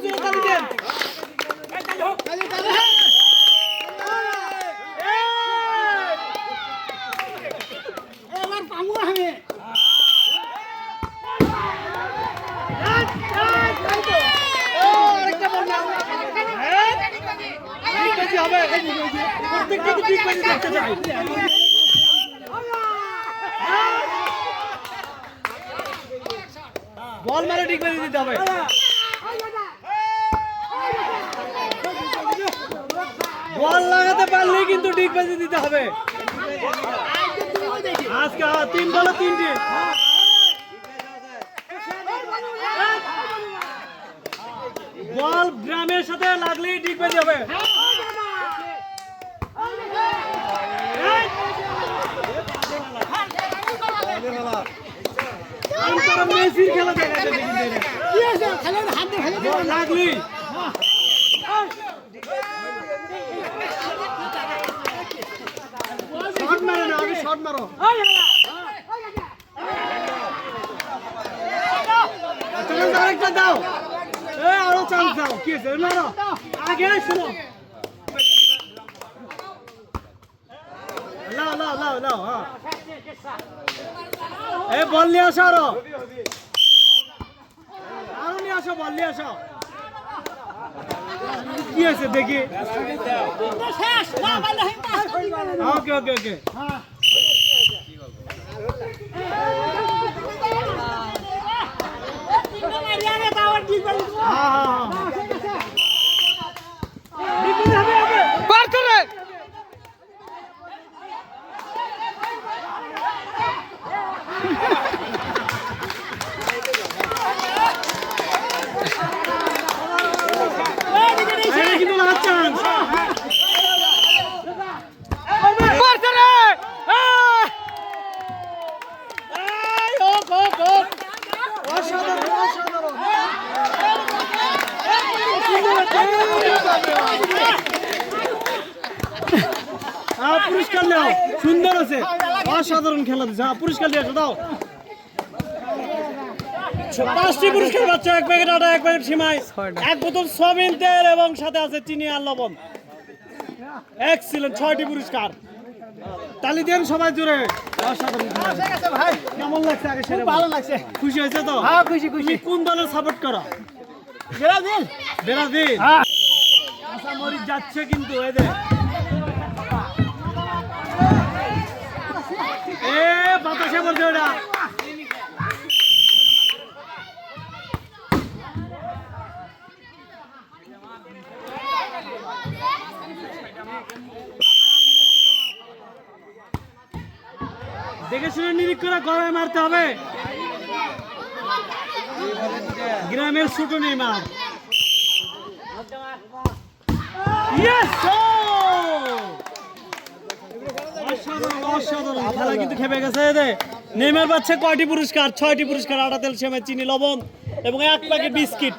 জোরে তালি দেন। এবার পামু আমি আরেকটা বল না। ডিগবাজি হবে, প্রত্যেকটা তো ডিগবাজি দেখতে চাই। বল মারে ডিগবাজি দিতে হবে। বল লাগাতে পারলেই কিন্তু ডিগবাজি দিতে হবে। আজকে 3 বলে 3টি। বল গ্রামের সাথে লাগলেই ডিগবাজি হবে। মেসির খেলা দেখাচ্ছে কি আছে খেলে হাত দিয়ে খেলে বল লাগলি শট মারো না, আগে শট মারো। চান্স আরেকটা দাও, আরো চান্স দাও। কি আছে মারো, আগে শোনো। লাও লাও লাও লাও, হ্যাঁ বল নিয়ে আসো, আরো নিয়ে আসো, বল নিয়ে আসো। কি আছে দেখি। শেষ না বলে হে পাস করি ওকে ওকে ওকে। হ্যাঁ তিনটা মারিয়া রে পাওয়ার দি বল হ্যাঁ হ্যাঁ ডিপি হবে হবে বার করে। এই কিন্তু লাস্ট চান্স। বার করে। এই হোক হোক হোক। অসাধারণ অসাধারণ। পুরস্কার নাও, সুন্দর আছে, অসাধারণ খেলা দিচ্ছে। পুরস্কার দিয়ে দাও। 5টি পুরস্কার পাচ্ছ, 1 প্যাকেট আটা, 1 প্যাকেট সিমাই, 1 বোতল সয়াবিন তেল এবং সাথে আছে চিনি আর লবণ। এক্সিলেন্ট, 6টি পুরস্কার। তালি দেন সবাই জোরে। অসাধারণ খেলা। ভাই কেমন লাগছে আগে সেটা ভালো লাগছে খুশি হয়েছে তো? হ্যাঁ খুশি খুশি তুমি কোন দলের সাপোর্ট করো? Brazil Brazil. হ্যাঁ আশা মরি যাচ্ছে কিন্তু এদের। বাতাসে বলছে ওটা। দেখে শুনে নিরিখ করে গড়ায় মারতে হবে। গ্রামের ছোট নেইমার। অসাধারণ অসাধারণ খেলা কিন্তু খেপে গেছে এদের। নেইমার পাচ্ছে কয়টি পুরস্কার? 6টি পুরস্কার, আটা, তেল, সেমাই, চিনি, লবণ এবং 1 প্যাকেট বিস্কিট।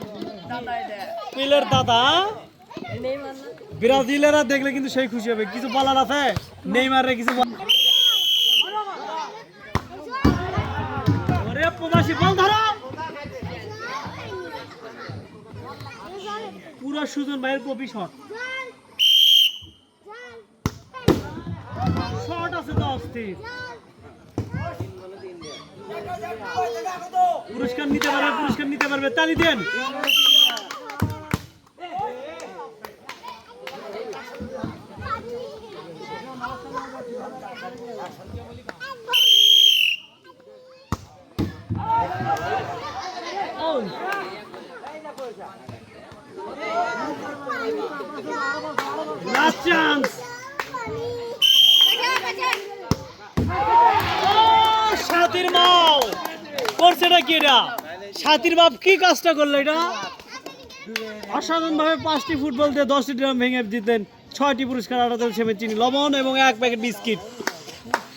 পিলের দাদা। ব্রাজিলেরা দেখলে কিন্তু সেই খুশি হবে। কিছু বলার আছে নেইমারে? কিছু প্রবাসী বল ধরো। পুরো সুজন ভাইয়ের কপি শট। শট আছে তো অস্থির। পুরস্কার নিতে পারবে, পুরস্কার নিতে পারবে। তালি দেন। Last chance. সাথীর মাও করছে না কি এটা? সাথীর বাপ কি কাজটা করলো এটা? অসাধারণ ভাবে 5টি ফুটবল দিয়ে 10টি ড্রাম ভেঙে দিতেন। 6টি পুরস্কার, আটা, তেল, সেমাই, চিনি, লবণ এবং 1 প্যাকেট বিস্কিট।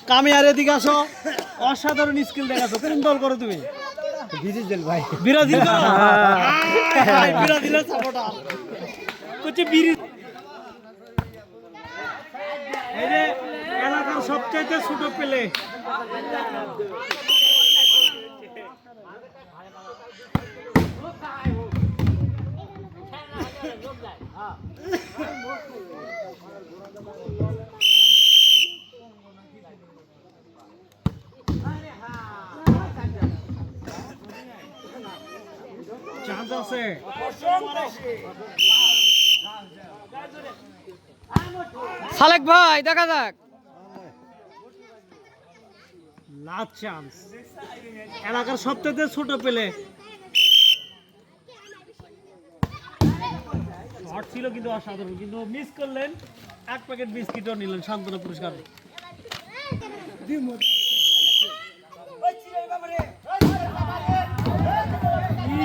কামিয়ার এদিকে আসো। অসাধারণ স্কিল দেখাচ্ছ। কোন দল করো তুমি? ব্রাজিল ভাই ব্রাজিল করো? ব্রাজিলের সাপোর্টার হচ্ছে এই যে এলাকার সবচাইতে ছোট পেলে। চান্স আছে। সালেক ভাই দেখা যাক। লাস্ট চান্স, এলাকার সবথেকে ছোট পেলে শট ছিল কিন্তু অসাধারণ, কিন্তু মিস করলেন। এক প্যাকেট বিস্কিটও নিলেন সান্ত্বনা পুরস্কার।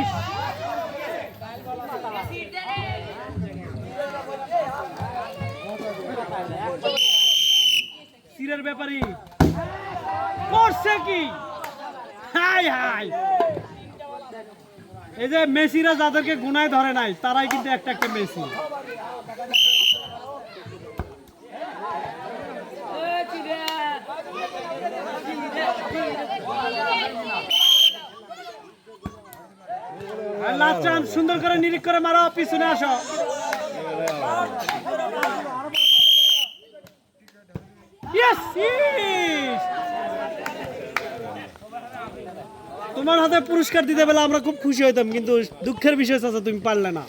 ইস, সিরের ব্যাপারী করছে কি? হাই হাই, এই যে মেসিরা যাদেরকে গুনায় ধরে নাই তারাই কিন্তু একটা একটা মেসি। লাস্ট চান্স, সুন্দর করে নিরিখ করে মারো, পিছনে আসো। Yes, yes! তোমার হাতে পুরস্কার দিতে পেলে আমরা খুব খুশি হইতাম, কিন্তু দুঃখের বিষয় আছে তুমি পারলে না।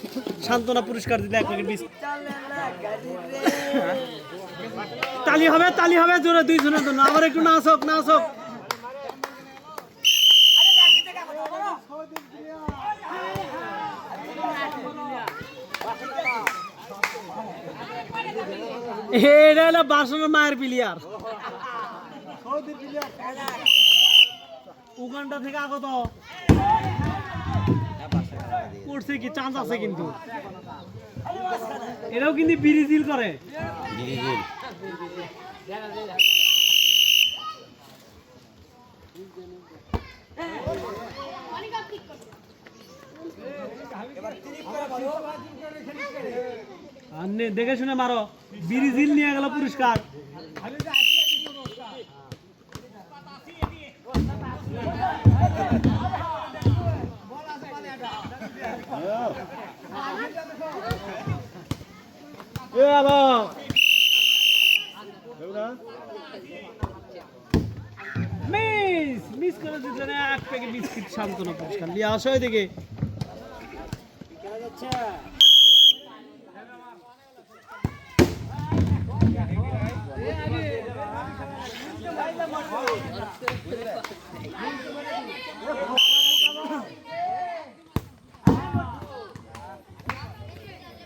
সান্ত্বনা পুরস্কার দিলে এক প্যাকেট বিস্কিট। তালি হবে, তালি হবে জোরে দুইজনের জন্য। আবার একটু নাচ হোক, নাচ হোক। এটা হলো বার্সেলোনার মায়ের প্লেয়ার, উগান্ডা থেকে আগত। করছে কি? চান্স আছে কিন্তু। এরাও কিন্তু ব্রাজিল করে। দেখে শুনে মারো। ব্রাজিল নিয়ে গেল পুরস্কার। মিস করে দিলেন এক প্যাকেট বিস্কিট। সান্ত্বনা পুরস্কার নিয়ে আসো এদিকে।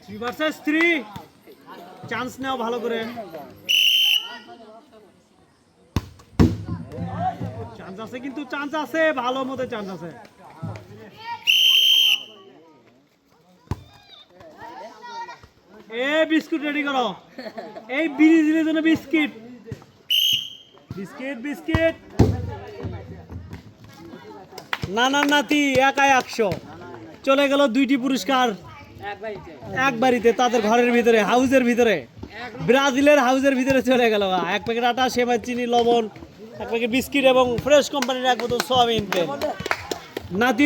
থ্রি ভার্সেস থ্রি, চান্স নাও ভালো করে। চান্স আছে কিন্তু, চান্স আছে, ভালো মতো চান্স আছে। বিস্কুট রেডি করো, এই ব্রাজিলের জন্য বিস্কিট। Biscuit biscuit. নানা নাতি একাই 100 চলে গেল। 2টি পুরস্কার এক বাড়িতে, তাদের ঘরের ভিতরে, হাউসের ভিতরে, ব্রাজিলের হাউসের ভিতরে চলে গেল। এক প্যাকেট আটা, সেমাই, চিনি, লবণ, এক প্যাকেট বিস্কিট এবং ফ্রেশ কোম্পানির এক বোতল সোয়াবিন তেল। নাতি